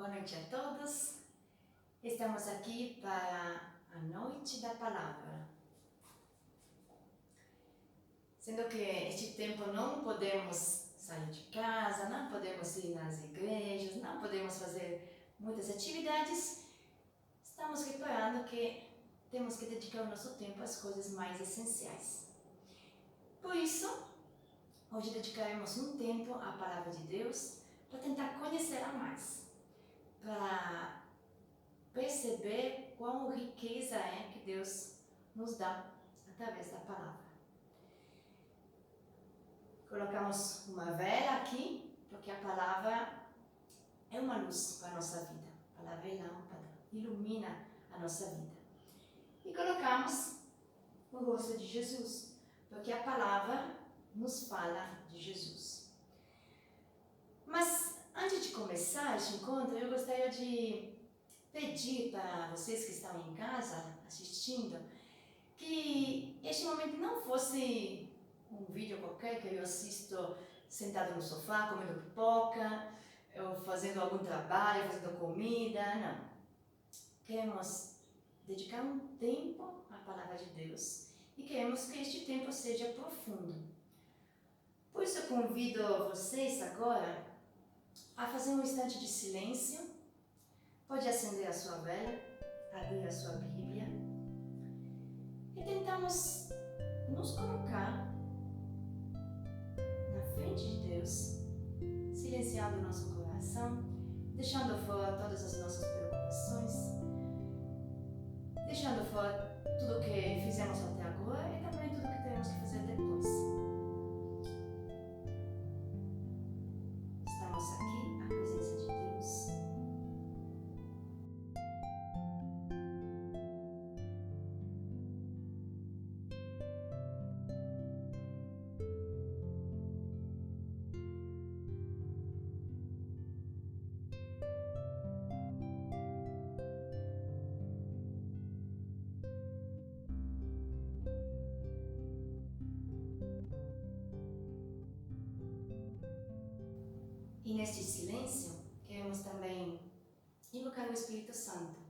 Boa noite a todos. Estamos aqui para a Noite da Palavra. Sendo que este tempo não podemos sair de casa, não podemos ir nas igrejas, não podemos fazer muitas atividades, estamos reparando que temos que dedicar o nosso tempo às coisas mais essenciais. Por isso, hoje dedicaremos um tempo à Palavra de Deus para tentar conhecê-la mais, para perceber qual riqueza é que Deus nos dá através da palavra. Colocamos uma vela aqui, porque a palavra é uma luz para a nossa vida. A palavra é lâmpada, ilumina a nossa vida. E colocamos o rosto de Jesus, porque a palavra nos fala de Jesus. Mas antes de começar este encontro, eu gostaria de pedir para vocês que estão em casa assistindo que este momento não fosse um vídeo qualquer que eu assisto sentado no sofá, comendo pipoca, ou fazendo algum trabalho, fazendo comida, não. Queremos dedicar um tempo à Palavra de Deus e queremos que este tempo seja profundo. Por isso eu convido vocês agora a fazer um instante de silêncio. Pode acender a sua vela, abrir a sua Bíblia e tentamos nos colocar na frente de Deus, silenciando o nosso coração, deixando fora todas as nossas preocupações, deixando fora tudo o que fizemos até agora e também tudo o que teremos que fazer depois. Estamos aqui à presença de Deus. E neste silêncio, queremos também invocar o Espírito Santo,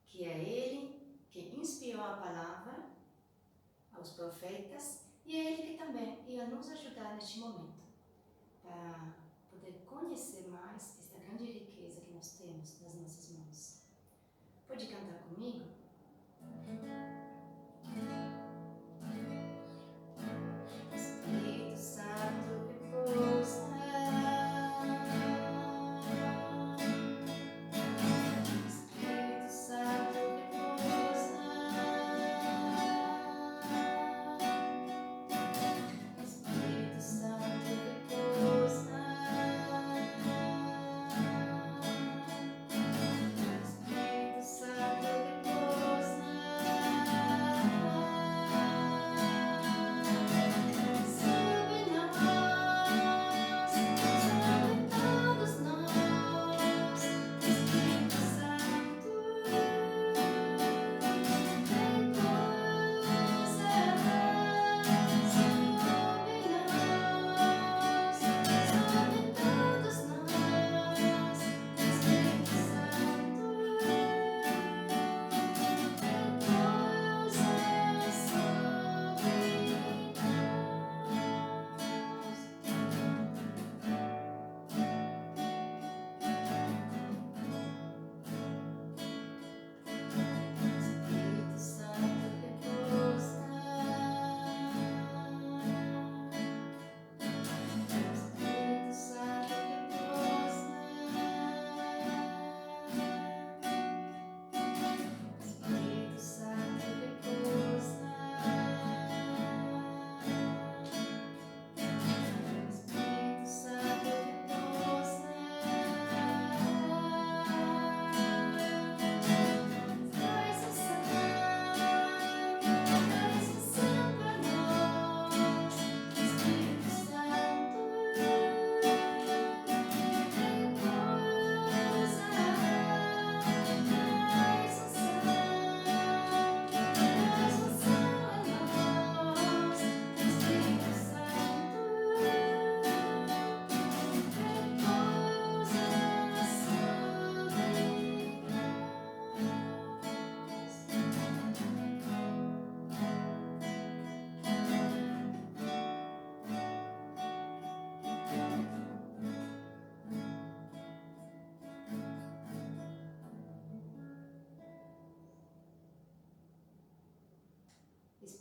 que é Ele que inspirou a palavra aos profetas e é Ele que também irá nos ajudar neste momento para poder conhecer mais esta grande riqueza que nós temos nas nossas mãos. Pode cantar comigo? Espírito Santo repousa. Santo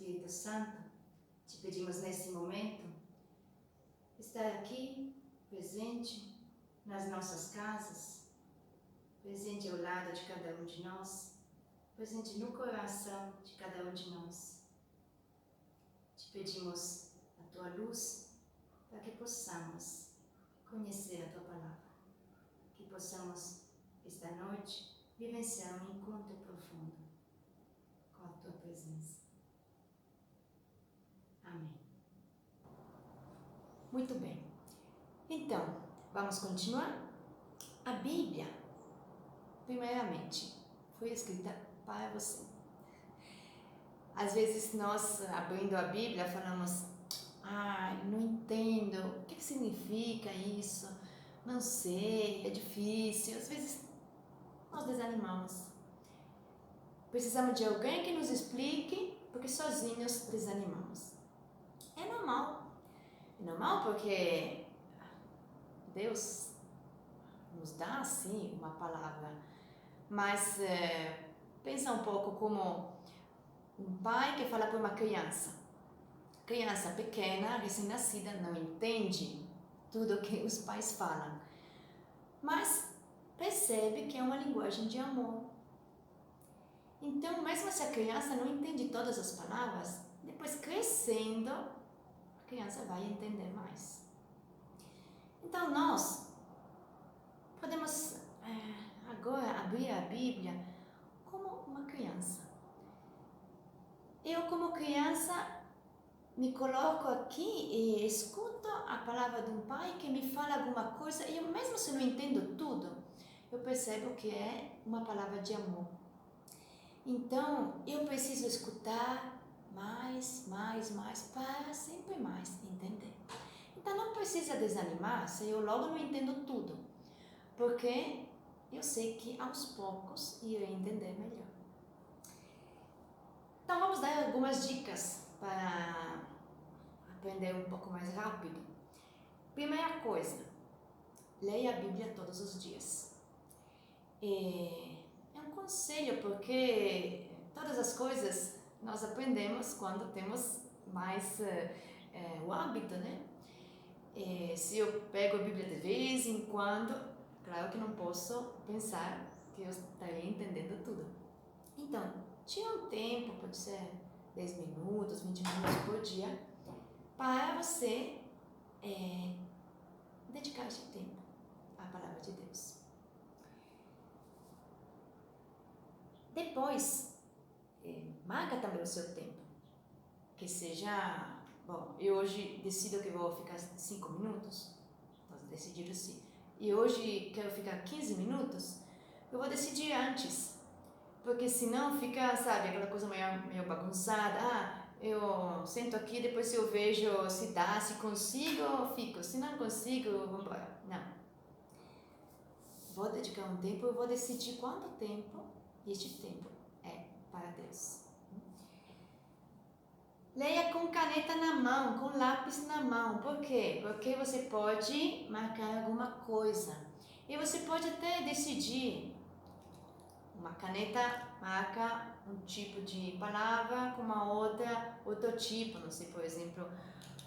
Espírito Santo, te pedimos nesse momento estar aqui, presente nas nossas casas, presente ao lado de cada um de nós, presente no coração de cada um de nós. Te pedimos a tua luz para que possamos conhecer a tua palavra, que possamos esta noite vivenciar um encontro profundo com a tua presença. Amém. Muito bem. Então, vamos continuar? A Bíblia, primeiramente, foi escrita para você. Às vezes nós, abrindo a Bíblia, falamos: não entendo, o que significa isso? Não sei, é difícil. Às vezes nós desanimamos. Precisamos de alguém que nos explique, porque sozinhos desanimamos. É normal. É normal porque Deus nos dá, sim, uma palavra. Mas pensa um pouco como um pai que fala para uma criança. Criança pequena, recém-nascida, não entende tudo o que os pais falam. Mas percebe que é uma linguagem de amor. Então, mesmo se a criança não entende todas as palavras, depois crescendo, a criança vai entender mais. Então, nós podemos agora abrir a Bíblia como uma criança. Eu, como criança, me coloco aqui e escuto a palavra de um pai que me fala alguma coisa, e eu, mesmo se não entendo tudo, eu percebo que é uma palavra de amor. Então, eu preciso escutar mais, para sempre mais entender. Então, não precisa desanimar se eu logo não entendo tudo, porque eu sei que aos poucos irei entender melhor. Então, vamos dar algumas dicas para aprender um pouco mais rápido. Primeira coisa, leia a Bíblia todos os dias. É um conselho, porque todas as coisas nós aprendemos quando temos mais o hábito, né? Se eu pego a Bíblia de vez em quando, claro que não posso pensar que eu estaria entendendo tudo. Então, tira um tempo, pode ser 10 minutos, 20 minutos por dia, para você dedicar esse tempo à palavra de Deus. Depois, marca também o seu tempo, que seja, bom, eu hoje decido que vou ficar 5 minutos, então decidir assim, e hoje quero ficar 15 minutos, eu vou decidir antes, porque senão fica, sabe, aquela coisa meio bagunçada. Eu sento aqui, depois eu vejo se dá, se consigo, eu fico. Se não consigo, vamos embora. Não. Vou dedicar um tempo, eu vou decidir quanto tempo, e este tempo é para Deus. Leia com caneta na mão, com lápis na mão. Por quê? Porque você pode marcar alguma coisa. E você pode até decidir. Uma caneta marca um tipo de palavra, com uma outra, outro tipo. Não sei, por exemplo,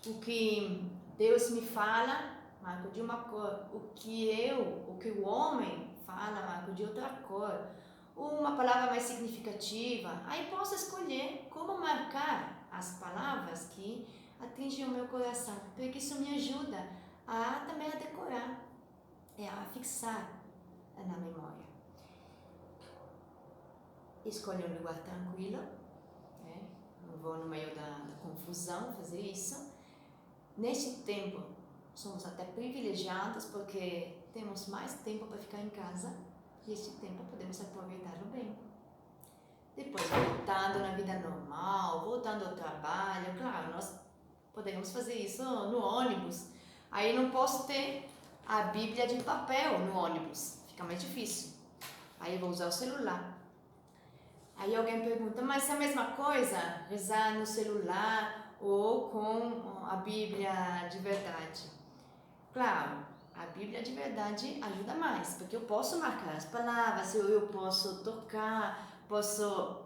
o que Deus me fala, marco de uma cor. O que o homem fala, marco de outra cor. Uma palavra mais significativa. Aí posso escolher como marcar as palavras que atingem o meu coração, porque isso me ajuda também a decorar, a fixar na memória. Escolha um lugar tranquilo, não vou no meio da confusão fazer isso. Neste tempo, somos até privilegiados porque temos mais tempo para ficar em casa e este tempo podemos aproveitá-lo bem. Depois, voltando na vida normal, voltando ao trabalho, claro, nós podemos fazer isso no ônibus. Aí não posso ter a Bíblia de papel no ônibus, fica mais difícil. Aí eu vou usar o celular. Aí alguém pergunta, mas é a mesma coisa rezar no celular ou com a Bíblia de verdade? Claro, a Bíblia de verdade ajuda mais, porque eu posso marcar as palavras, eu posso tocar, posso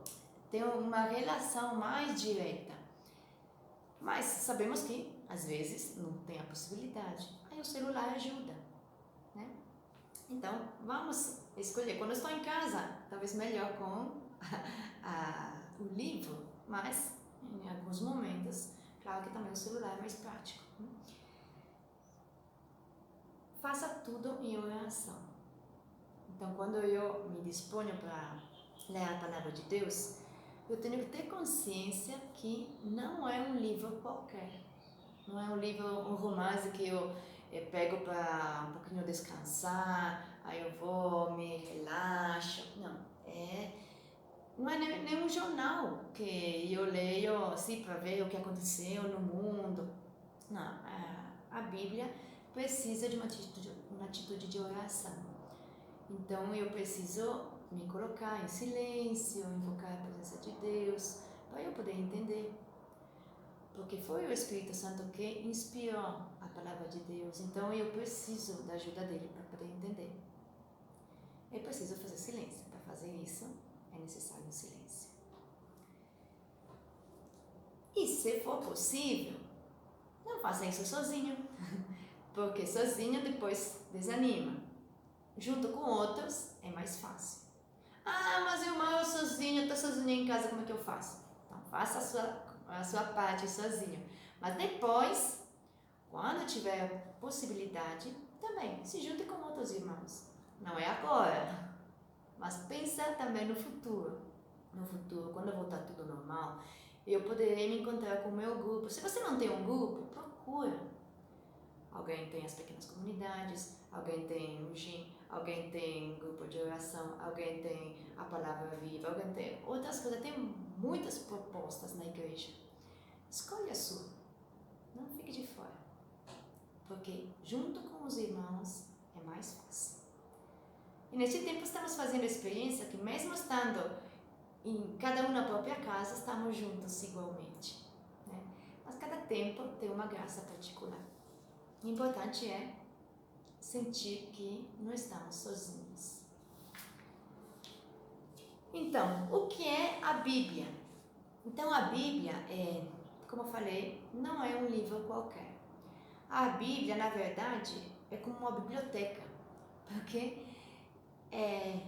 ter uma relação mais direta. Mas sabemos que, às vezes, não tem a possibilidade. Aí o celular ajuda, né? Então, vamos escolher. Quando eu estou em casa, talvez melhor com o livro, mas em alguns momentos, claro que também o celular é mais prático. Faça tudo em oração. Então, quando eu me disponho para ler a palavra de Deus, eu tenho que ter consciência que não é um livro qualquer. Não é um livro, um romance que eu pego para um pouquinho descansar, aí eu vou, me relaxo. Não é nem um jornal que eu leio assim para ver o que aconteceu no mundo. Não, a Bíblia precisa de uma atitude de oração. Então eu preciso me colocar em silêncio, invocar a presença de Deus, para eu poder entender. Porque foi o Espírito Santo que inspirou a palavra de Deus, então eu preciso da ajuda dele para poder entender. Eu preciso fazer silêncio. Para fazer isso, é necessário um silêncio. E se for possível, não faça isso sozinho, porque sozinho depois desanima. Junto com outros é mais fácil. Ah, mas irmão, eu sozinho, estou sozinha em casa, como é que eu faço? Então faça a sua parte sozinho. Mas depois, quando tiver possibilidade, também se junte com outros irmãos. Não é agora, mas pensa também no futuro. No futuro, quando voltar tudo normal, eu poderei me encontrar com o meu grupo. Se você não tem um grupo, procura. Alguém tem as pequenas comunidades, alguém tem o GIM, alguém tem grupo de oração, alguém tem a palavra viva, alguém tem outras coisas. Tem muitas propostas na igreja. Escolhe a sua. Não fique de fora. Porque junto com os irmãos é mais fácil. E nesse tempo estamos fazendo a experiência que mesmo estando em cada um na própria casa, estamos juntos igualmente. Né? Mas cada tempo tem uma graça particular. O importante é sentir que não estamos sozinhos. Então, o que é a Bíblia? Então, a Bíblia como eu falei, não é um livro qualquer. A Bíblia, na verdade, é como uma biblioteca, porque é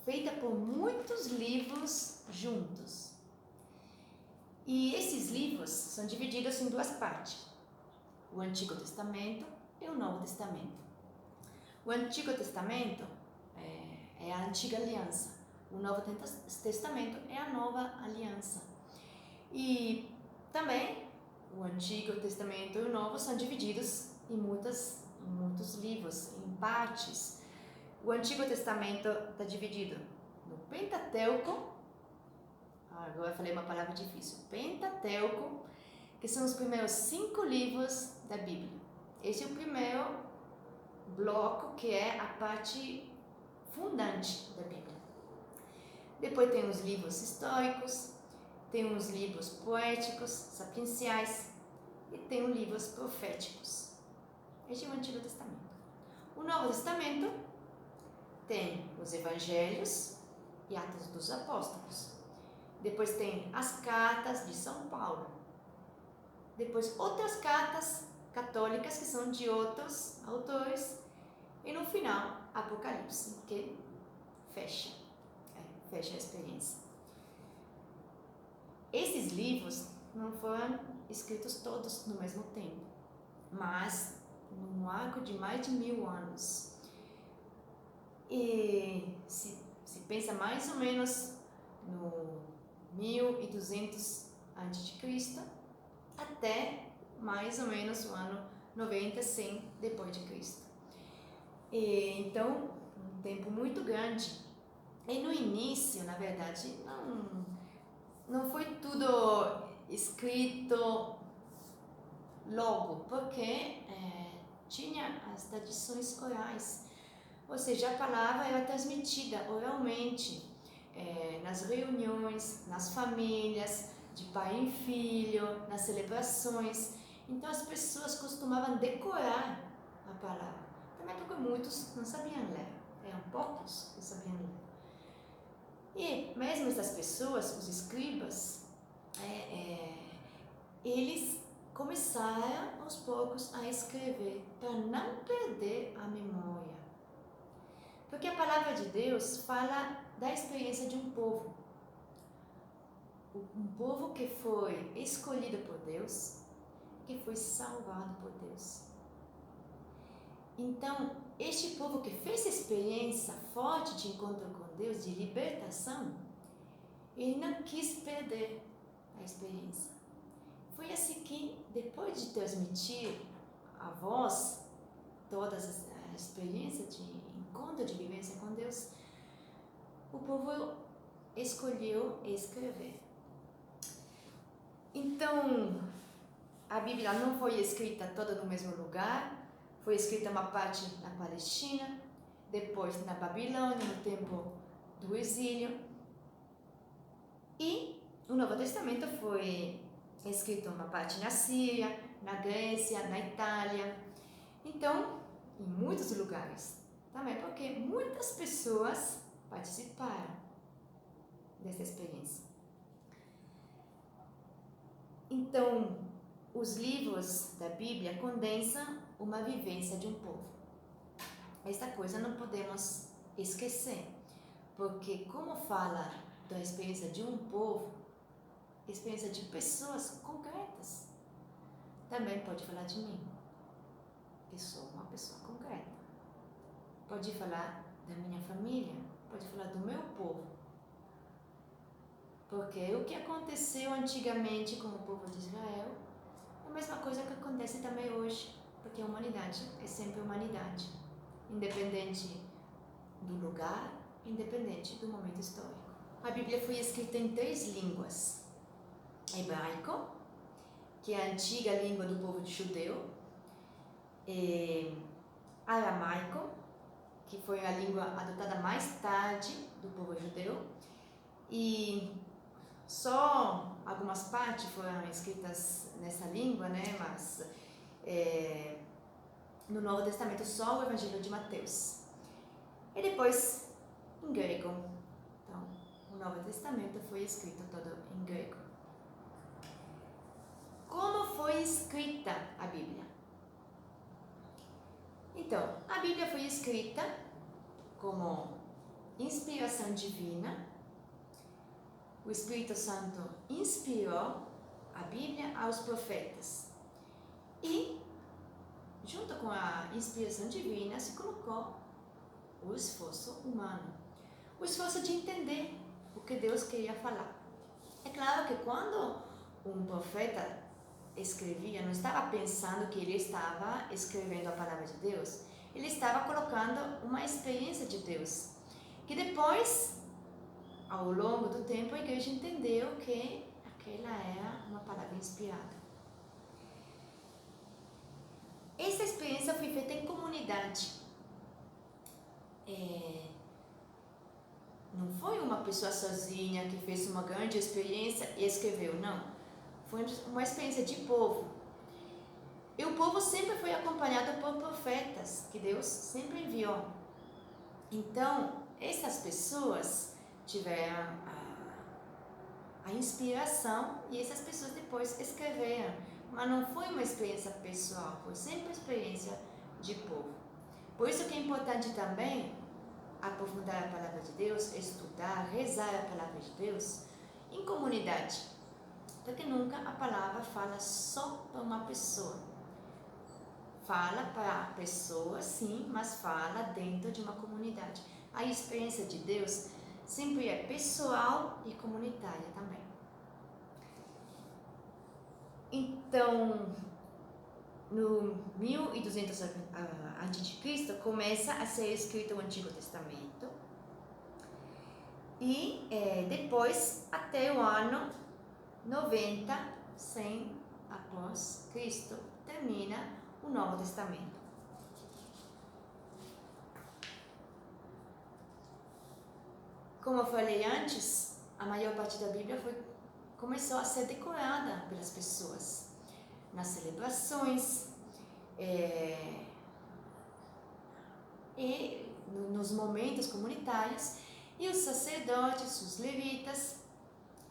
feita por muitos livros juntos. E esses livros são divididos em duas partes: o Antigo Testamento e o Novo Testamento. O Antigo Testamento é a Antiga Aliança. O Novo Testamento é a Nova Aliança. E também o Antigo Testamento e o Novo são divididos em muitos livros, em partes. O Antigo Testamento está dividido no Pentateuco. Agora eu falei uma palavra difícil. Pentateuco, que são os primeiros 5 livros da Bíblia. Esse é o primeiro bloco, que é a parte fundante da Bíblia. Depois tem os livros históricos, tem os livros poéticos, sapienciais e tem os livros proféticos. Este é o Antigo Testamento. O Novo Testamento tem os Evangelhos e Atos dos Apóstolos. Depois tem as cartas de São Paulo. Depois outras cartas católicas que são de outros autores. E no final, Apocalipse, que fecha a experiência. Esses livros não foram escritos todos no mesmo tempo, mas num arco de mais de 1000 anos. E se pensa mais ou menos no 1200 a.C. até mais ou menos o ano 90, 100 depois de Cristo. Então, um tempo muito grande. E no início, na verdade, não foi tudo escrito logo, porque tinha as tradições orais. Ou seja, a palavra era transmitida oralmente nas reuniões, nas famílias, de pai em filho, nas celebrações. Então as pessoas costumavam decorar a palavra. Também porque muitos não sabiam ler, eram poucos que sabiam ler. E mesmo essas pessoas, os escribas, eles começaram aos poucos a escrever para não perder a memória. Porque a palavra de Deus fala da experiência de um povo. Um povo que foi escolhido por Deus, que foi salvado por Deus. Então, este povo que fez experiência forte de encontro com Deus, de libertação, ele não quis perder a experiência. Foi assim que, depois de transmitir a voz toda a experiência de encontro, de vivência com Deus, o povo escolheu escrever. Então, a Bíblia não foi escrita toda no mesmo lugar, foi escrita uma parte na Palestina, depois na Babilônia, no tempo do exílio. E o Novo Testamento foi escrito uma parte na Síria, na Grécia, na Itália. Então, em muitos lugares. Também porque muitas pessoas participaram dessa experiência. Então, os livros da Bíblia condensam uma vivência de um povo. Esta coisa não podemos esquecer, porque como fala da experiência de um povo, experiência de pessoas concretas, também pode falar de mim, que sou uma pessoa concreta. Pode falar da minha família, pode falar do meu povo. Porque o que aconteceu antigamente com o povo de Israel é a mesma coisa que acontece também hoje, porque a humanidade é sempre humanidade, independente do lugar, independente do momento histórico. A Bíblia foi escrita em 3 línguas: hebraico, que é a antiga língua do povo judeu, aramaico, que foi a língua adotada mais tarde do povo judeu, e só algumas partes foram escritas nessa língua, né? Mas no Novo Testamento só o Evangelho de Mateus. E depois em grego. Então, o Novo Testamento foi escrito todo em grego. Como foi escrita a Bíblia? Então, a Bíblia foi escrita como inspiração divina. O Espírito Santo inspirou a Bíblia aos profetas. E, junto com a inspiração divina, se colocou o esforço humano. O esforço de entender o que Deus queria falar. É claro que quando um profeta escrevia, não estava pensando que ele estava escrevendo a palavra de Deus. Ele estava colocando uma experiência de Deus, que depois, ao longo do tempo, a igreja entendeu que aquela era uma palavra inspirada. Essa experiência foi feita em comunidade. Não foi uma pessoa sozinha que fez uma grande experiência e escreveu, não. Foi uma experiência de povo. E o povo sempre foi acompanhado por profetas, que Deus sempre enviou. Então, essas pessoas tiveram a inspiração e essas pessoas depois escreveram. Mas não foi uma experiência pessoal, foi sempre uma experiência de povo. Por isso que é importante também aprofundar a palavra de Deus, estudar, rezar a palavra de Deus em comunidade. Porque nunca a palavra fala só para uma pessoa. Fala para a pessoa, sim, mas fala dentro de uma comunidade. A experiência de Deus sempre é pessoal e comunitária também. Então, no 1200 a.C. começa a ser escrito o Antigo Testamento. E depois, até o ano 90, 100 após Cristo, termina o Novo Testamento. Como eu falei antes, a maior parte da Bíblia começou a ser decorada pelas pessoas nas celebrações e nos momentos comunitários, e os sacerdotes, os levitas,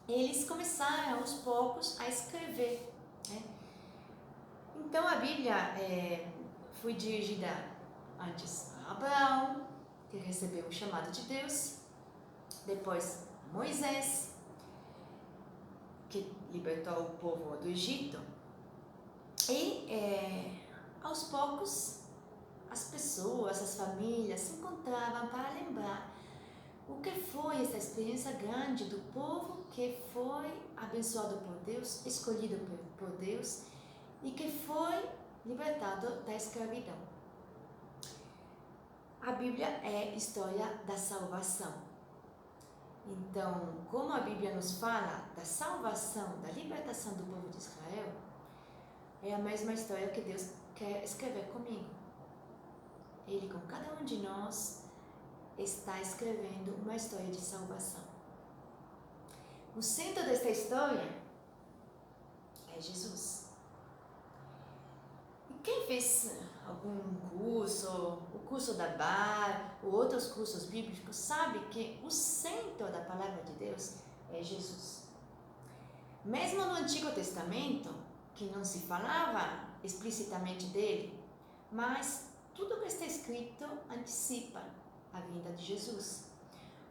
eles começaram aos poucos a escrever, né? Então a Bíblia foi dirigida antes a Abraão, que recebeu o chamado de Deus, depois a Moisés, que libertou o povo do Egito, e aos poucos as pessoas, as famílias se encontravam para lembrar o que foi essa experiência grande do povo que foi abençoado por Deus, escolhido por Deus e que foi libertado da escravidão. A Bíblia é história da salvação. Então, como a Bíblia nos fala da salvação, da libertação do povo de Israel, é a mesma história que Deus quer escrever comigo. Ele, com cada um de nós, está escrevendo uma história de salvação. O centro desta história é Jesus. E quem fez algum curso, o curso da BAR, ou outros cursos bíblicos, sabe que o centro da palavra de Deus é Jesus. Mesmo no Antigo Testamento, que não se falava explicitamente dele, mas tudo que está escrito antecipa a vinda de Jesus.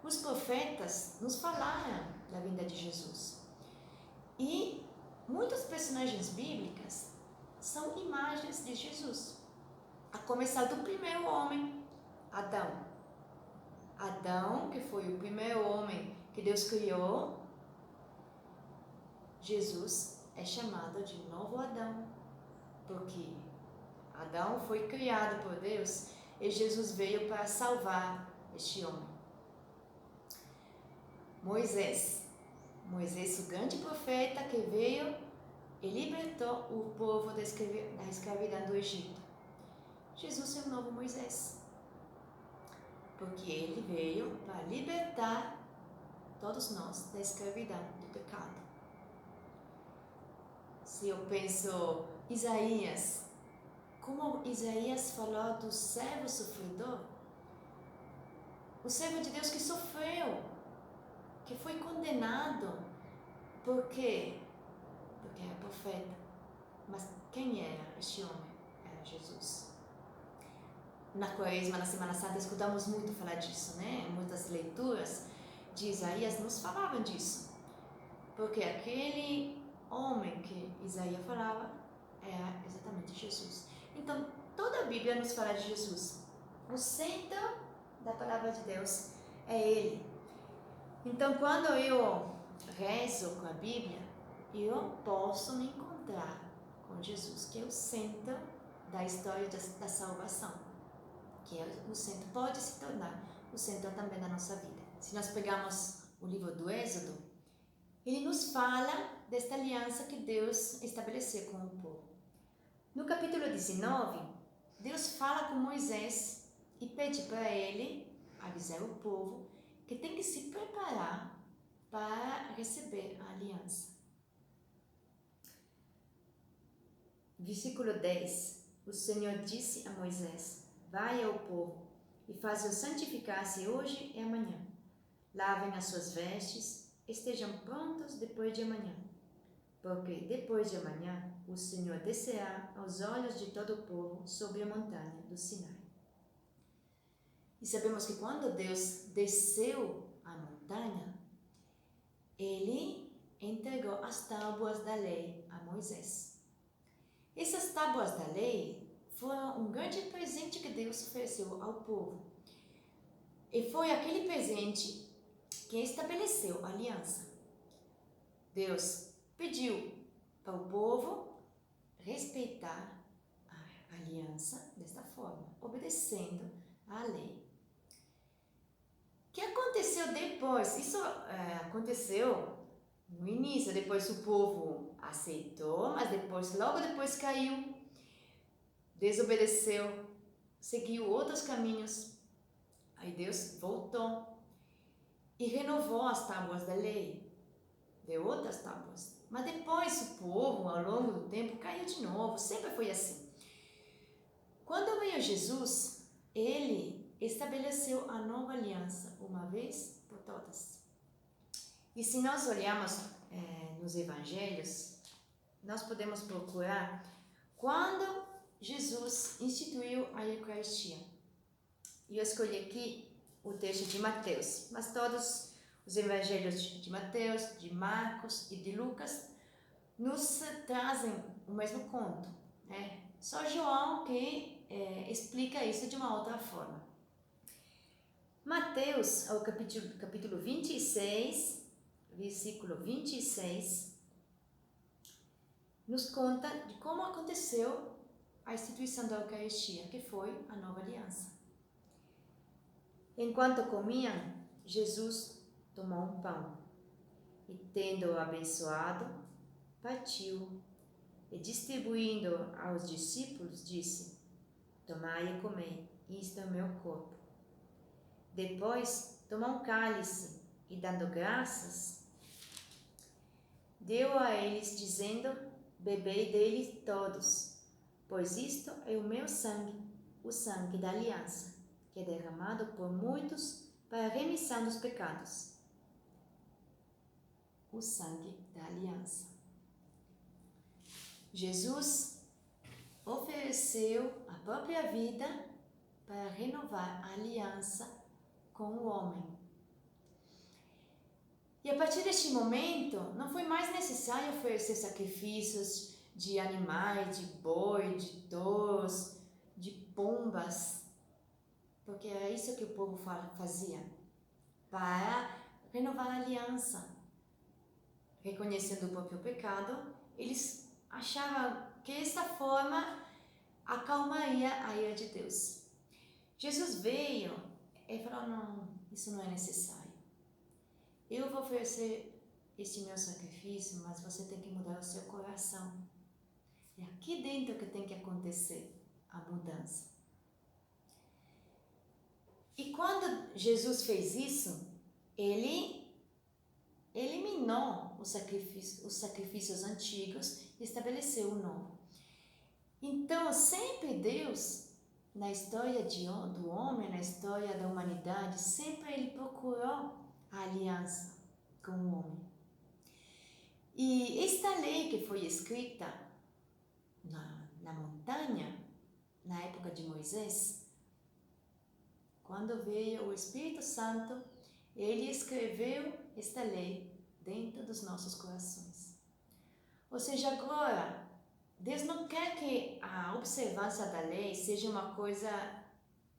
Os profetas nos falaram da vinda de Jesus. E muitas personagens bíblicas são imagens de Jesus. A começar do primeiro homem, Adão. Adão, que foi o primeiro homem que Deus criou, Jesus é chamado de novo Adão, porque Adão foi criado por Deus e Jesus veio para salvar este homem. Moisés, o grande profeta que veio e libertou o povo da escravidão do Egito. Jesus é o novo Moisés, porque ele veio para libertar todos nós da escravidão, do pecado. Se eu penso Isaías, como Isaías falou do servo sofredor, o servo de Deus que sofreu, que foi condenado, por quê? Porque era profeta. Mas quem era este homem? Era Jesus. Na Quaresma, na Semana Santa, escutamos muito falar disso, né? Muitas leituras de Isaías nos falavam disso. Porque aquele homem que Isaías falava era exatamente Jesus. Então, toda a Bíblia nos fala de Jesus. O centro da palavra de Deus é Ele. Então, quando eu rezo com a Bíblia, eu posso me encontrar com Jesus, que é o centro da história da salvação, que é o centro, pode se tornar o centro também da nossa vida. Se nós pegarmos o livro do Êxodo, ele nos fala desta aliança que Deus estabeleceu com o povo. No capítulo 19, Deus fala com Moisés e pede para ele avisar o povo que tem que se preparar para receber a aliança. Versículo 10. O Senhor disse a Moisés: vai ao povo e faz-o santificar-se hoje e amanhã. Lavem as suas vestes, estejam prontos depois de amanhã. Porque depois de amanhã o Senhor descerá aos olhos de todo o povo sobre a montanha do Sinai. E sabemos que quando Deus desceu a montanha, Ele entregou as tábuas da lei a Moisés. Essas tábuas da lei foram um grande presente que Deus ofereceu ao povo. E foi aquele presente que estabeleceu a aliança. Deus pediu para o povo respeitar a aliança desta forma, obedecendo à lei. O que aconteceu depois? Isso aconteceu no início, depois o povo aceitou, mas logo depois caiu, desobedeceu, seguiu outros caminhos. Aí Deus voltou e renovou as tábuas da lei, deu outras tábuas. Mas depois o povo, ao longo do tempo, caiu de novo, sempre foi assim. Quando veio Jesus, ele estabeleceu a nova aliança, uma vez por todas. E se nós olharmos nos evangelhos, nós podemos procurar quando Jesus instituiu a Eucaristia. E eu escolhi aqui o texto de Mateus, mas todos os evangelhos de Mateus, de Marcos e de Lucas nos trazem o mesmo conto, né? Só João que explica isso de uma outra forma. Mateus, ao capítulo 26, versículo 26, nos conta de como aconteceu a instituição da Eucaristia, que foi a nova aliança. Enquanto comiam, Jesus tomou um pão e, tendo-o abençoado, partiu e, distribuindo aos discípulos, disse: tomai e comei, isto é o meu corpo. Depois tomou um cálice e, dando graças, deu a eles, dizendo: bebei dele todos, pois isto é o meu sangue, o sangue da aliança, que é derramado por muitos para a remissão dos pecados. O sangue da aliança. Jesus ofereceu a própria vida para renovar a aliança com o homem. E a partir deste momento, não foi mais necessário oferecer sacrifícios de animais, de boi, de touros, de pombas, porque era isso que o povo fazia, para renovar a aliança. Reconhecendo o próprio pecado, eles achavam que essa forma acalmaria a ira de Deus. Jesus veio e falou: não, isso não é necessário. Eu vou oferecer este meu sacrifício, mas você tem que mudar o seu coração. É aqui dentro que tem que acontecer a mudança. E quando Jesus fez isso, ele eliminou os sacrifícios antigos e estabeleceu o novo. Então, sempre Deus, na história do homem, na história da humanidade, sempre ele procurou a aliança com o homem. E esta lei que foi escrita na montanha, na época de Moisés, quando veio o Espírito Santo, ele escreveu esta lei dentro dos nossos corações. Ou seja, agora, Deus não quer que a observância da lei seja uma coisa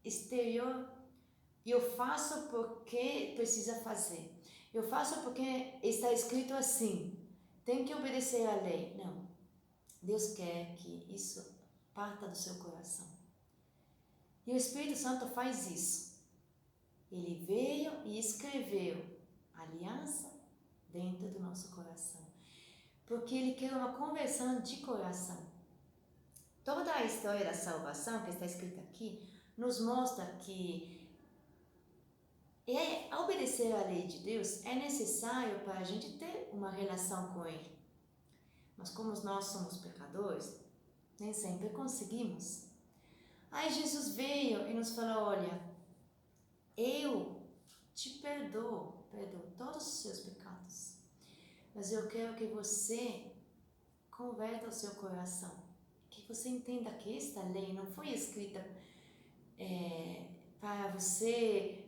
exterior. Eu faço porque precisa fazer. Eu faço porque está escrito assim. Tem que obedecer à lei. Não. Deus quer que isso parta do seu coração. E o Espírito Santo faz isso. Ele veio e escreveu aliança dentro do nosso coração. Porque ele quer uma conversão de coração. Toda a história da salvação que está escrita aqui nos mostra que obedecer à lei de Deus é necessário para a gente ter uma relação com Ele. Mas como nós somos pecadores, nem sempre conseguimos. Aí Jesus veio e nos falou: olha, eu te perdoo todos os seus pecados, mas eu quero que você converta o seu coração, que você entenda que esta lei não foi escrita para você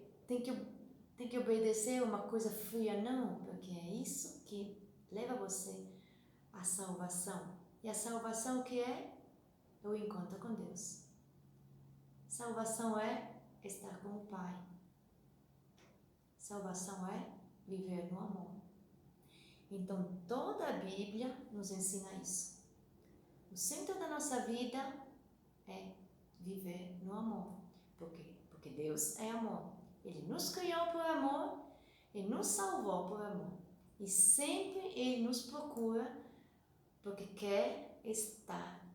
tem que obedecer uma coisa fria, não, porque é isso que leva você à salvação. E a salvação que é o encontro com Deus. Salvação é estar com o Pai. Salvação é viver no amor. Então, toda a Bíblia nos ensina isso. O centro da nossa vida é viver no amor. Por quê? Porque Deus é amor. Ele nos criou por amor e nos salvou por amor. E sempre Ele nos procura porque quer estar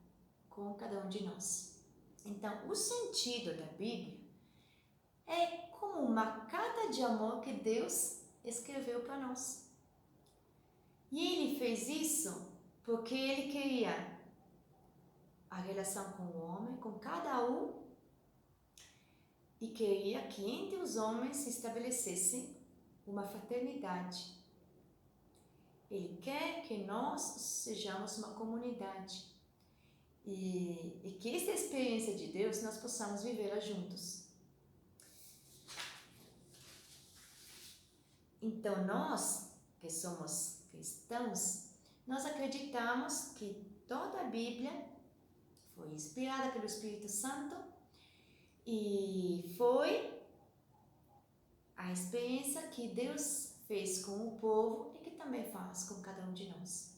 com cada um de nós. Então, o sentido da Bíblia é como uma carta de amor que Deus escreveu para nós. E Ele fez isso porque Ele queria a relação com o homem, com cada um, e queria que entre os homens se estabelecesse uma fraternidade. Ele quer que nós sejamos uma comunidade. e que essa experiência de Deus nós possamos vivê-la juntos. Então nós, que somos cristãos, nós acreditamos que toda a Bíblia foi inspirada pelo Espírito Santo e foi a experiência que Deus fez com o povo e que também faz com cada um de nós.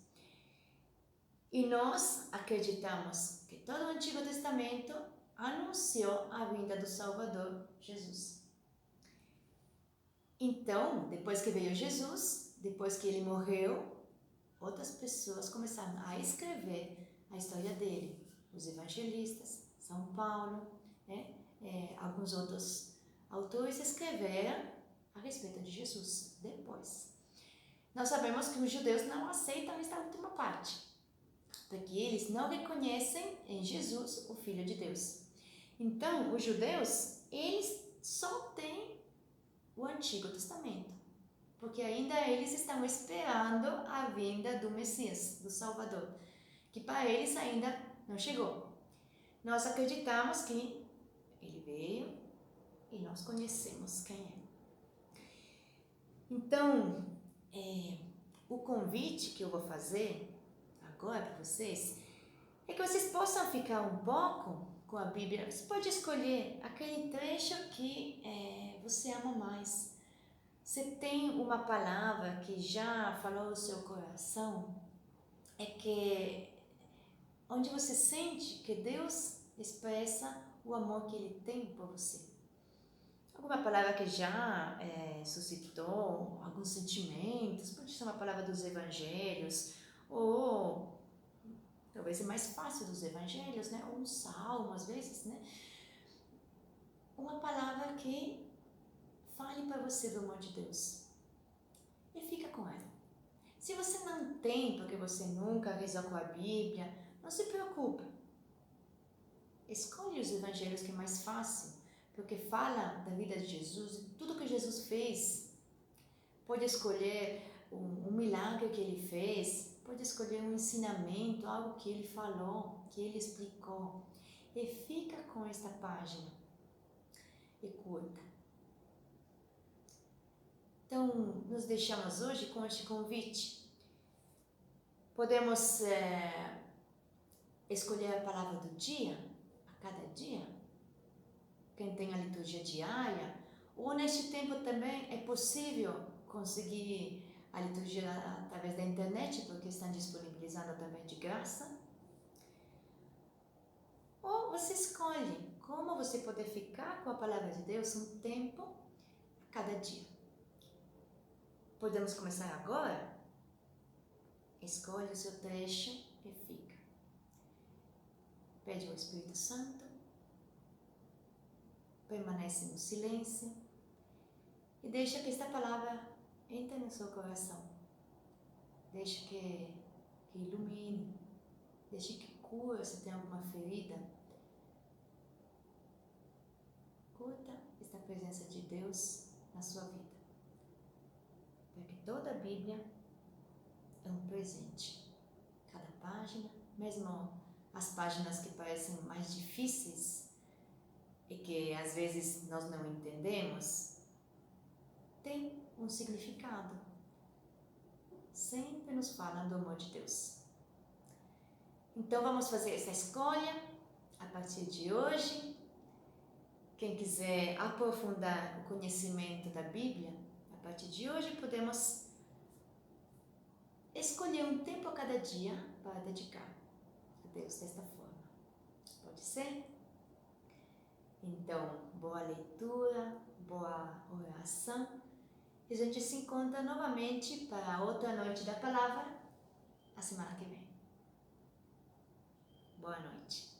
E nós acreditamos que todo o Antigo Testamento anunciou a vinda do Salvador, Jesus. Então, depois que veio Jesus, depois que ele morreu, outras pessoas começaram a escrever a história dele. Os evangelistas, São Paulo, alguns outros autores escreveram a respeito de Jesus depois. Nós sabemos que os judeus não aceitam esta última parte, porque eles não reconhecem em Jesus o Filho de Deus. Então, os judeus, eles só têm o Antigo Testamento, porque ainda eles estão esperando a vinda do Messias, do Salvador, que para eles ainda não chegou. Nós acreditamos que ele veio e nós conhecemos quem é. Então, o convite que eu vou fazer agora para vocês é que vocês possam ficar um pouco com a Bíblia. Você pode escolher aquele trecho que você ama mais. Você tem uma palavra que já falou no seu coração, onde você sente que Deus expressa o amor que Ele tem por você. Alguma palavra que já suscitou alguns sentimentos, pode ser uma palavra dos evangelhos, ou talvez é mais fácil dos evangelhos, né? Ou um salmo, às vezes, né? Uma palavra que fale para você do amor de Deus. E fica com ela. Se você não tem, porque você nunca rezou com a Bíblia, não se preocupe. Escolhe os evangelhos que é mais fácil, porque fala da vida de Jesus, de tudo que Jesus fez. Pode escolher um milagre que ele fez, pode escolher um ensinamento, algo que ele falou, que ele explicou. E fica com esta página e curta. Então, nos deixamos hoje com este convite. Podemos escolher a palavra do dia, a cada dia. Quem tem a liturgia diária, ou neste tempo também é possível conseguir a liturgia através da internet, porque estão disponibilizando também de graça. Ou você escolhe como você poder ficar com a palavra de Deus um tempo a cada dia. Podemos começar agora? Escolhe o seu trecho e fica. Pede ao Espírito Santo, permanece no silêncio e deixa que esta palavra entre no seu coração. Deixa que ilumine, deixa que cure se tem alguma ferida. Curta esta presença de Deus na sua vida. Porque toda a Bíblia é um presente. Cada página, mesmo as páginas que parecem mais difíceis e que às vezes nós não entendemos, tem um significado. Sempre nos falam do amor de Deus. Então vamos fazer essa escolha a partir de hoje. Quem quiser aprofundar o conhecimento da Bíblia, a partir de hoje podemos escolher um tempo a cada dia para dedicar a Deus desta forma. Pode ser? Então, boa leitura, boa oração. E a gente se encontra novamente para outra noite da palavra a semana que vem. Boa noite.